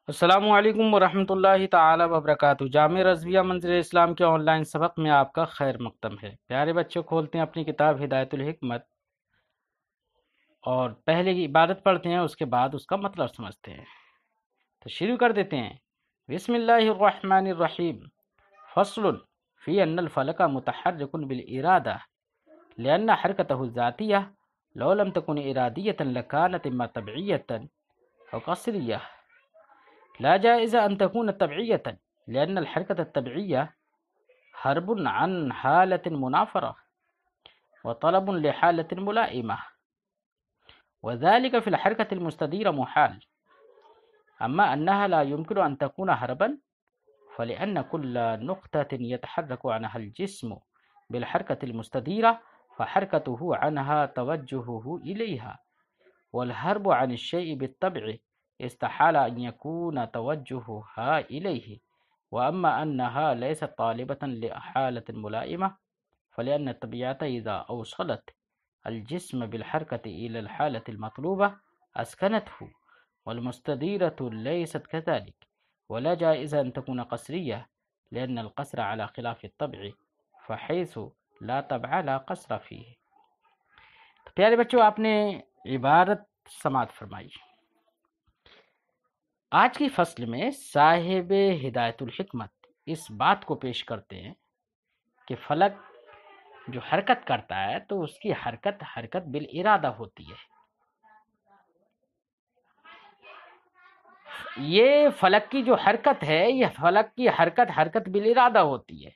السلام علیکم ورحمۃ اللہ تعالی وبرکاتہ۔ جامع رضویہ منزل اسلام کے آن لائن سبق میں آپ کا خیر مقدم ہے۔ پیارے بچوں، کھولتے ہیں اپنی کتاب ہدایت الحکمت اور پہلے کی عبادت پڑھتے ہیں، اس کے بعد اس کا مطلب سمجھتے ہیں۔ تو شروع کر دیتے ہیں۔ بسم اللہ الرحمن الرحیم۔ فصل فی ان الفلک متحرک بالارادہ لأن حرکته ذاتیہ لو لم تکن ارادیۃ لکانت اما طبعیۃ او قصریہ لا جائز أن تكون طبيعية لأن الحركة الطبيعية هرب عن حالة منافرة وطلب لحالة ملائمة، وذلك في الحركة المستديرة محال. أما أنها لا يمكن أن تكون هربا فلأن كل نقطة يتحرك عنها الجسم بالحركة المستديرة فحركته عنها توجهه إليها، والهرب عن الشيء بالطبع استحال أن يكون توجهها إليه. وأما أنها ليست طالبة لحالة ملائمة فلأن الطبيعة إذا أوصلت الجسم بالحركة إلى الحالة المطلوبة أسكنته، والمستديرة ليست كذلك، ولا جائز أن تكون قصرية لأن القصر على خلاف الطبع فحيث لا طبع لا قصر فيه. تو پیارے بچوں، آپ نے عبارت سماعت فرمائی۔ آج کی فصل میں صاحب ہدایت الحکمت اس بات کو پیش کرتے ہیں کہ فلک جو حرکت کرتا ہے تو اس کی حرکت بالارادہ ہوتی ہے۔ یہ فلک کی جو حرکت ہے، یہ فلک کی حرکت بالارادہ ہوتی ہے۔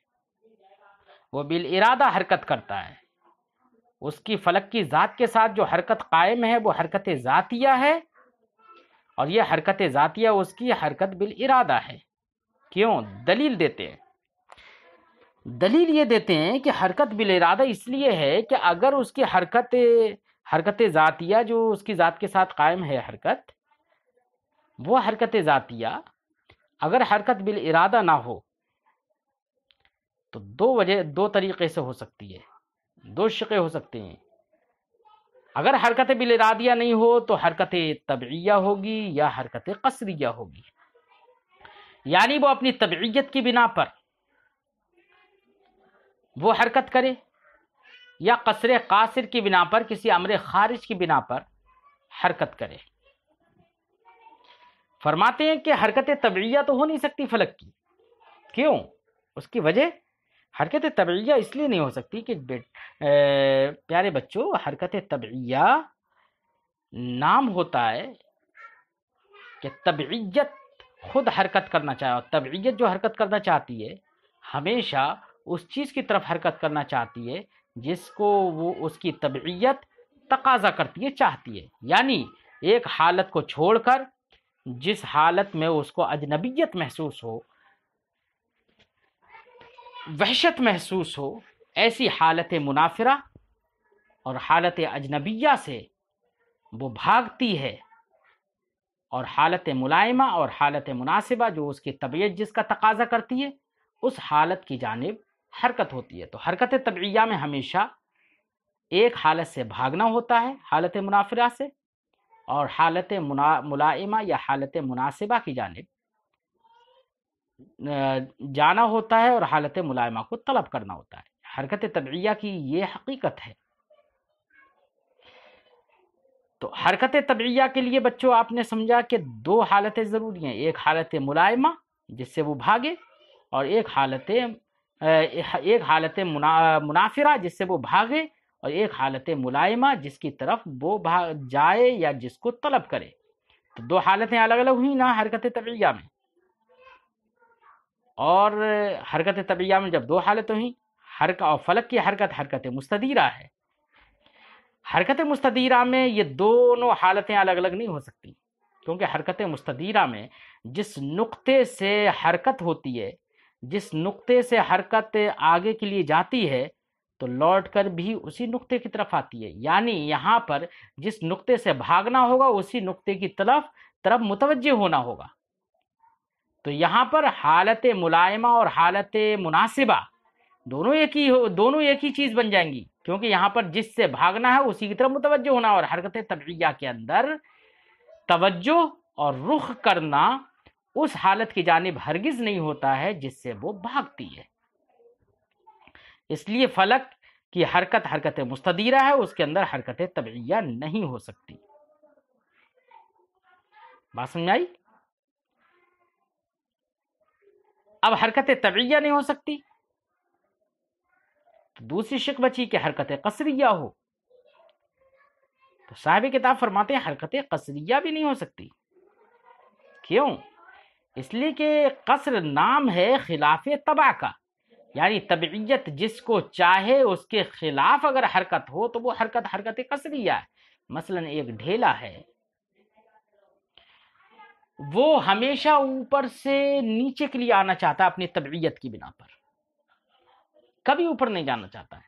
وہ بالارادہ حرکت کرتا ہے۔ اس کی فلک کی ذات کے ساتھ جو حرکت قائم ہے وہ حرکت ذاتیہ ہے، اور یہ حرکت ذاتیہ اس کی حرکت بالارادہ ہے۔ کیوں؟ دلیل دیتے ہیں۔ دلیل یہ دیتے ہیں کہ حرکت بالارادہ اس لیے ہے کہ اگر اس کی حرکت ذاتیہ جو اس کی ذات کے ساتھ قائم ہے وہ حرکت ذاتیہ اگر حرکت بالارادہ نہ ہو تو دو طریقے سے ہو سکتی ہے، دو شقیں ہو سکتے ہیں۔ اگر حرکت بالارادیہ نہیں ہو تو حرکت طبعیہ ہوگی یا حرکت قصریہ ہوگی، یعنی وہ اپنی طبعیت کی بنا پر وہ حرکت کرے یا قصر قاصر کی بنا پر، کسی امر خارج کی بنا پر حرکت کرے۔ فرماتے ہیں کہ حرکت طبعیہ تو ہو نہیں سکتی فلک کی۔ کیوں؟ اس کی وجہ حرکت طبعیہ اس لیے نہیں ہو سکتی کہ پیارے بچوں، حرکت طبعیہ نام ہوتا ہے کہ طبعیت خود حرکت کرنا چاہے، اور طبعیت جو حرکت کرنا چاہتی ہے ہمیشہ اس چیز کی طرف حرکت کرنا چاہتی ہے جس کو وہ اس کی طبعیت تقاضا کرتی ہے، چاہتی ہے۔ یعنی ایک حالت کو چھوڑ کر جس حالت میں اس کو اجنبیت محسوس ہو، وحشت محسوس ہو، ایسی حالت منافرہ اور حالت اجنبیہ سے وہ بھاگتی ہے، اور حالت ملائمہ اور حالت مناسبہ جو اس کی طبیعت جس کا تقاضا کرتی ہے اس حالت کی جانب حرکت ہوتی ہے۔ تو حرکت طبعیہ میں ہمیشہ ایک حالت سے بھاگنا ہوتا ہے، حالت منافرہ سے، اور حالت ملائمہ یا حالت مناسبہ کی جانب جانا ہوتا ہے اور حالت ملائمہ کو طلب کرنا ہوتا ہے۔ حرکت طبعیہ کی یہ حقیقت ہے۔ تو حرکت طبعیہ کے لیے بچوں آپ نے سمجھا کہ دو حالتیں ضروری ہیں، ایک حالت ملائمہ جس سے وہ بھاگے، اور ایک حالت منافرہ جس سے وہ بھاگے، اور ایک حالت ملائمہ جس کی طرف وہ جائے یا جس کو طلب کرے۔ تو دو حالتیں الگ الگ ہوئی نا حرکت طبعیہ میں، اور حرکت طبعیہ میں جب دو حالتیں ہوئیں، اور فلک کی حرکت مستدیرہ ہے۔ حرکت مستدیرہ میں یہ دونوں حالتیں الگ الگ نہیں ہو سکتی، کیونکہ حرکت مستدیرہ میں جس نقطے سے حرکت ہوتی ہے، جس نقطے سے حرکت آگے کے لیے جاتی ہے تو لوٹ کر بھی اسی نقطے کی طرف آتی ہے۔ یعنی یہاں پر جس نقطے سے بھاگنا ہوگا اسی نقطے کی طرف متوجہ ہونا ہوگا۔ تو یہاں پر حالت ملائمہ اور حالت مناسبہ دونوں ایک ہی چیز بن جائیں گی، کیونکہ یہاں پر جس سے بھاگنا ہے اسی کی طرف متوجہ ہونا، اور حرکت طبعیہ کے اندر توجہ اور رخ کرنا اس حالت کی جانب ہرگز نہیں ہوتا ہے جس سے وہ بھاگتی ہے۔ اس لیے فلک کی حرکت حرکت مستدیرہ ہے، اس کے اندر حرکت طبعیہ نہیں ہو سکتی۔ بات سمجھ آئی؟ اب حرکت طبعیہ نہیں ہو سکتی تو دوسری شق بچی کہ حرکت قصریہ ہو، تو صاحب کتاب فرماتے ہیں حرکت قصریہ بھی نہیں ہو سکتی۔ کیوں؟ اس لیے کہ قصر نام ہے خلاف طبع کا، یعنی طبعیت جس کو چاہے اس کے خلاف اگر حرکت ہو تو وہ حرکت قصریہ ہے۔ مثلا ایک ڈھیلا ہے، وہ ہمیشہ اوپر سے نیچے کے لیے آنا چاہتا ہے اپنی طبعیت کی بنا پر، کبھی اوپر نہیں جانا چاہتا ہے،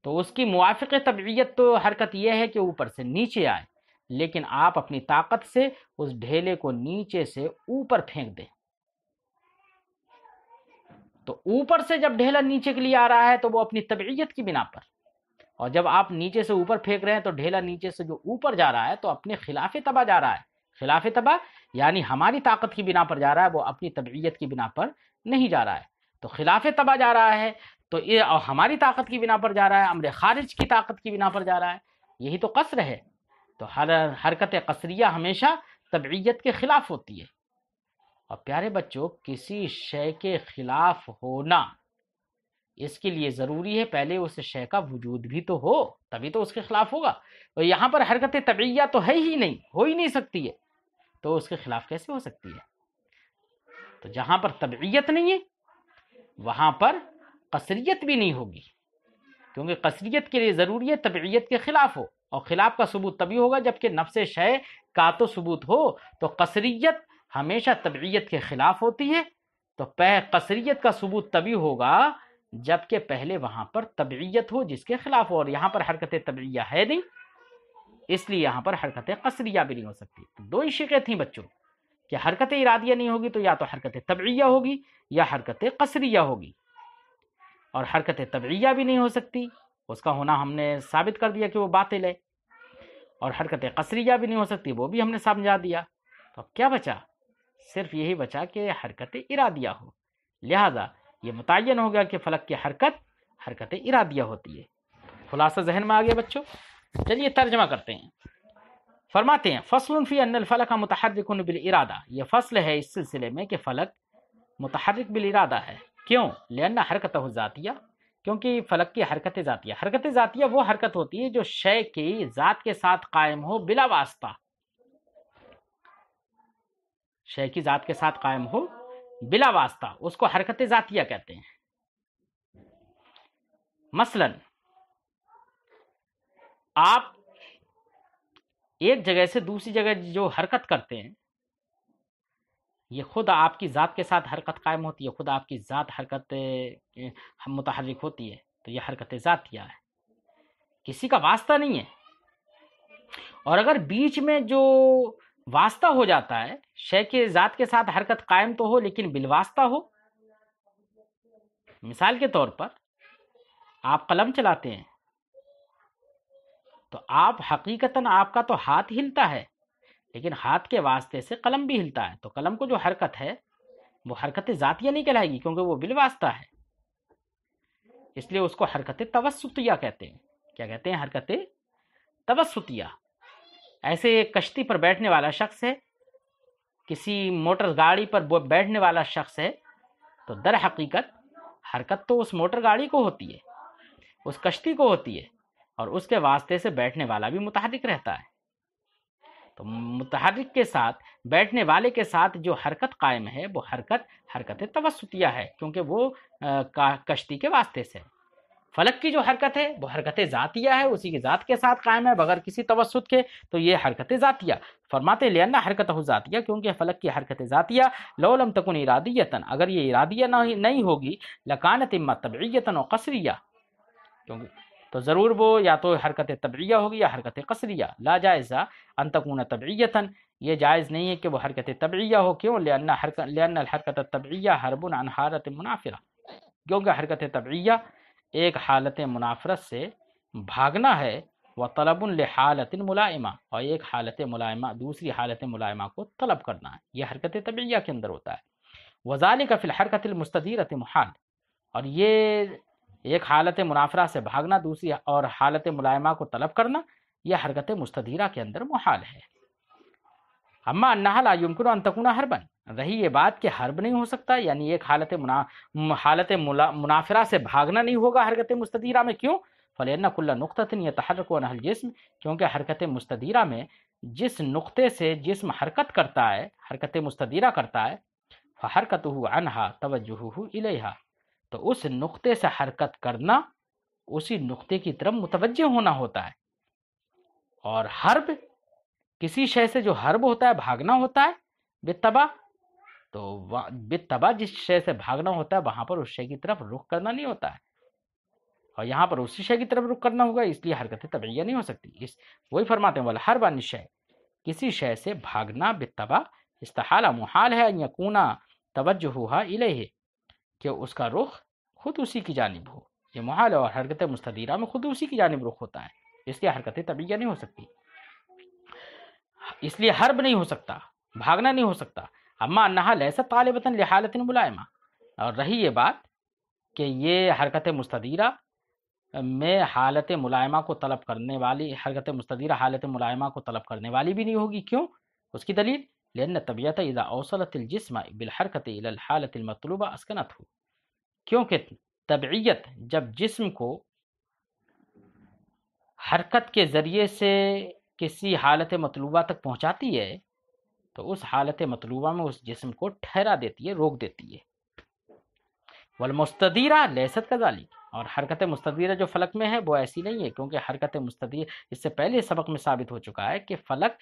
تو اس کی موافق طبعیت تو حرکت یہ ہے کہ اوپر سے نیچے آئے، لیکن آپ اپنی طاقت سے اس ڈھیلے کو نیچے سے اوپر پھینک دیں، تو اوپر سے جب ڈھیلا نیچے کے لیے آ رہا ہے تو وہ اپنی طبعیت کی بنا پر، اور جب آپ نیچے سے اوپر پھینک رہے ہیں تو ڈھیلا نیچے سے جو اوپر جا رہا ہے تو اپنے خلاف طبع جا رہا ہے۔ خلاف طبع یعنی ہماری طاقت کی بنا پر جا رہا ہے، وہ اپنی طبعیت کی بنا پر نہیں جا رہا ہے، تو خلاف طبع جا رہا ہے، تو یہ ہماری طاقت کی بنا پر جا رہا ہے، امر خارج کی طاقت کی بنا پر جا رہا ہے، یہی تو قصر ہے۔ تو حرکت قصریہ ہمیشہ طبعیت کے خلاف ہوتی ہے۔ اور پیارے بچوں، کسی شے کے خلاف ہونا، اس کے لیے ضروری ہے پہلے اس شے کا وجود بھی تو ہو، تبھی تو اس کے خلاف ہوگا۔ اور یہاں پر حرکت طبعیہ تو ہے ہی نہیں، ہو ہی نہیں سکتی ہے، تو اس کے خلاف کیسے ہو سکتی ہے؟ تو جہاں پر طبعیت نہیں ہے وہاں پر قصریت بھی نہیں ہوگی، کیونکہ قصریت کے لیے ضروری ہے طبعیت کے خلاف ہو، اور خلاف کا ثبوت تبھی ہوگا جبکہ نفس شے کا تو ثبوت ہو، تو قصریت ہمیشہ طبعیت کے خلاف ہوتی ہے، تو قصریت کا ثبوت تبھی ہوگا جبکہ پہلے وہاں پر طبعیت ہو جس کے خلاف ہو، اور یہاں پر حرکت طبعیہ ہے نہیں، اس لیے یہاں پر حرکت قصریہ بھی نہیں ہو سکتی۔ تو دو ہی شقیں تھیں بچوں، کہ حرکت ارادیہ نہیں ہوگی تو یا تو حرکت طبعیہ ہوگی یا حرکت قصریہ ہوگی، اور حرکت طبعیہ بھی نہیں ہو سکتی، اس کا ہونا ہم نے ثابت کر دیا کہ وہ باطل ہے، اور حرکت قصریہ بھی نہیں ہو سکتی، وہ بھی ہم نے سمجھا دیا۔ تو اب کیا بچا؟ صرف یہی بچا کہ حرکت ارادیہ ہو، لہذا یہ متعین ہو گیا کہ فلک کی حرکت ارادیہ ہوتی ہے۔ خلاصہ ذہن میں آ گیا بچوں؟ چلیے ترجمہ کرتے ہیں۔ فرماتے ہیں فصل فی ان الفلک متحرک بالارادہ، یہ فصل ہے اس سلسلے میں کہ فلک متحرک بالارادہ ہے۔ کیوں؟ لأن حرکتہ ذاتیہ، کیونکہ فلک کی حرکت ذاتیہ، حرکت ذاتیہ وہ حرکت ہوتی ہے جو شے کی ذات کے ساتھ قائم ہو بلا واسطہ، شے کی ذات کے ساتھ قائم ہو بلا واسطہ، اس کو حرکت ذاتیہ کہتے ہیں۔ مثلا آپ ایک جگہ سے دوسری جگہ جو حرکت کرتے ہیں، یہ خود آپ کی ذات کے ساتھ حرکت قائم ہوتی ہے، خود آپ کی ذات حرکت متحرک ہوتی ہے، تو یہ حرکت ذاتیہ ہے، کسی کا واسطہ نہیں ہے۔ اور اگر بیچ میں جو واسطہ ہو جاتا ہے، شے کے ذات کے ساتھ حرکت قائم تو ہو لیکن بالواسطہ ہو، مثال کے طور پر آپ قلم چلاتے ہیں تو آپ حقیقتاً آپ کا تو ہاتھ ہلتا ہے، لیکن ہاتھ کے واسطے سے قلم بھی ہلتا ہے، تو قلم کو جو حرکت ہے وہ حرکت ذاتیہ نہیں کہلائے گی کیونکہ وہ بالواسطہ ہے، اس لیے اس کو حرکت توسطیہ کہتے ہیں۔ کیا کہتے ہیں؟ حرکت توسطیہ۔ ایسے ایک کشتی پر بیٹھنے والا شخص ہے، کسی موٹر گاڑی پر بیٹھنے والا شخص ہے، تو در حقیقت حرکت تو اس موٹر گاڑی کو ہوتی ہے، اس کشتی کو ہوتی ہے، اور اس کے واسطے سے بیٹھنے والا بھی متحرک رہتا ہے۔ تو متحرک کے ساتھ بیٹھنے والے کے ساتھ جو حرکت قائم ہے وہ حرکت توسطیہ ہے، کیونکہ وہ کشتی کے واسطے سے۔ فلک کی جو حرکت ہے وہ حرکت ذاتیہ ہے، اسی کی ذات کے ساتھ قائم ہے بغیر کسی توسط کے، تو یہ حرکت ذاتیہ۔ فرماتے لأن حرکتہ ذاتیہ، کیونکہ فلک کی حرکت ذاتیہ لو لم تکن ارادیۃ، اگر یہ ارادیہ نہیں ہوگی، لکانت اما طبعیۃ و قصریہ، تو ضرور وہ یا تو حرکت طبعیہ ہوگی یا حرکت قصریہ۔ لا جائزہ ان تکون طبعیۃ، یہ جائز نہیں ہے کہ وہ حرکت طبعیہ ہو۔ کیوں؟ لأن الحرکت الطبعیہ حرب عن حالت منافرہ، کیونکہ حرکت طبعیہ ایک حالت منافرت سے بھاگنا ہے وطلب لحالت ملائمہ، اور ایک حالت ملائمہ دوسری حالت ملائمہ کو طلب کرنا ہے، یہ حرکت طبعیہ کے اندر ہوتا ہے۔ وذالک فی الحرکت المستدیرۃ محال، اور یہ ایک حالت منافرہ سے بھاگنا دوسری اور حالت ملائمہ کو طلب کرنا یہ حرکت مستدیرہ کے اندر محال ہے۔ اما انہا لا یمکن ان تکون حربا، رہی یہ بات کہ حرب نہیں ہو سکتا، یعنی ایک حالت منافرہ سے بھاگنا نہیں ہوگا حرکت مستدیرہ میں، کیوں؟ فلأن کل نقطۃ یتحرک عنہا الجسم، کیونکہ حرکت مستدیرہ میں جس نقطے سے جسم حرکت کرتا ہے، حرکت مستدیرہ کرتا ہے، فحرکتہ عنہا توجہہ الیہا، تو اس نقطے سے حرکت کرنا اسی نقطے کی طرف متوجہ ہونا ہوتا ہے۔ اور حرب کسی شے سے جو حرب ہوتا ہے بھاگنا ہوتا ہے بالطبع، تو بالطبع جس شے سے بھاگنا ہوتا ہے وہاں پر اس شے کی طرف رخ کرنا نہیں ہوتا ہے، اور یہاں پر اسی شے کی طرف رخ کرنا ہوگا، اس لیے حرکت طبعیہ نہیں ہو سکتی۔ وہی فرماتے ہیں والحرب عن الشیء، کسی شے سے بھاگنا بالطبع استحالہ محال ہے، ان یکون توجہھا الیہ، کہ اس کا رخ خود اسی کی جانب ہو، یہ محال ہے، اور حرکت مستدیرہ میں خود اسی کی جانب رخ ہوتا ہے، اس لیے حرکت طبعیہ نہیں ہو سکتی، اس لیے حرب نہیں ہو سکتا، بھاگنا نہیں ہو سکتا۔ اما انہا لیست طالبۃ لحالت ملائمہ، اور رہی یہ بات کہ یہ حرکت مستدیرہ میں حالت ملائمہ کو طلب کرنے والی، حرکت مستدیرہ حالت ملائمہ کو طلب کرنے والی بھی نہیں ہوگی، کیوں؟ اس کی دلیل لأن الطبیعۃ اذا اوصلت الجسم بالحرکۃ الى الحالۃ المطلوبہ اسکنتہ، کیونکہ طبعیت جب جسم کو حرکت کے ذریعے سے کسی حالت مطلوبہ تک پہنچاتی ہے تو اس حالت مطلوبہ میں اس جسم کو ٹھہرا دیتی ہے، روک دیتی ہے۔ والمستدیرہ لیست کذالک، اور حرکت مستدیرہ جو فلک میں ہے وہ ایسی نہیں ہے، کیونکہ حرکت مستدیرہ اس سے پہلے سبق میں ثابت ہو چکا ہے کہ فلک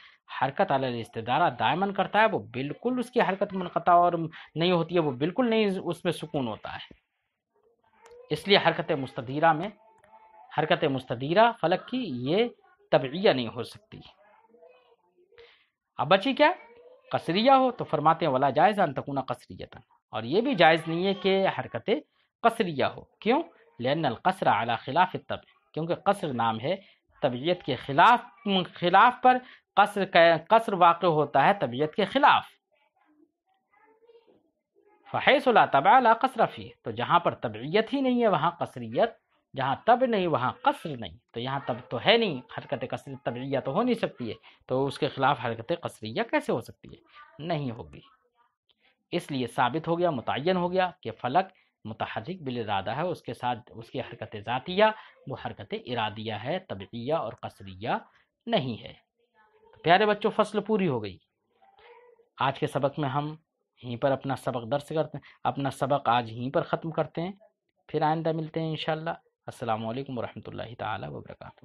حرکت علی الاستدارہ دائماً کرتا ہے، وہ بالکل اس کی حرکت منقطع اور نہیں ہوتی ہے، وہ بالکل نہیں اس میں سکون ہوتا ہے، اس لیے حرکت مستدیرہ فلک کی یہ طبعیہ نہیں ہو سکتی۔ اب بچی کیا؟ قصریہ ہو، تو فرماتے ہیں ولا جائز ان تکون قصریۃ، اور یہ بھی جائز نہیں ہے کہ حرکت قصریہ ہو، کیوں؟ لأن القصر علی خلاف الطبع، کیونکہ قصر نام ہے طبیعت کے خلاف پر قصر واقع ہوتا ہے طبیعت کے خلاف۔ فحیث لا طبع لا قصر فیہ، تو جہاں پر طبعیت ہی نہیں ہے وہاں قصریت، جہاں طبع نہیں وہاں قصر نہیں، تو یہاں طبع تو ہے نہیں، حرکت قصر طبعیہ تو ہو نہیں سکتی ہے، تو اس کے خلاف حرکت قصریہ کیسے ہو سکتی ہے؟ نہیں ہوگی۔ اس لیے ثابت ہو گیا، متعین ہو گیا کہ فلک متحرک بالارادہ ہے، اس کے ساتھ اس کی حرکت ذاتیہ وہ حرکت ارادیہ ہے، طبعیہ اور قصریہ نہیں ہے۔ تو پیارے بچوں فصل پوری ہو گئی۔ آج کے سبق میں ہم یہیں پر اپنا سبق درس کرتے ہیں، اپنا سبق آج یہیں پر ختم کرتے ہیں، پھر آئندہ ملتے ہیں انشاءاللہ۔ السلام علیکم ورحمۃ اللہ تعالی وبرکاتہ۔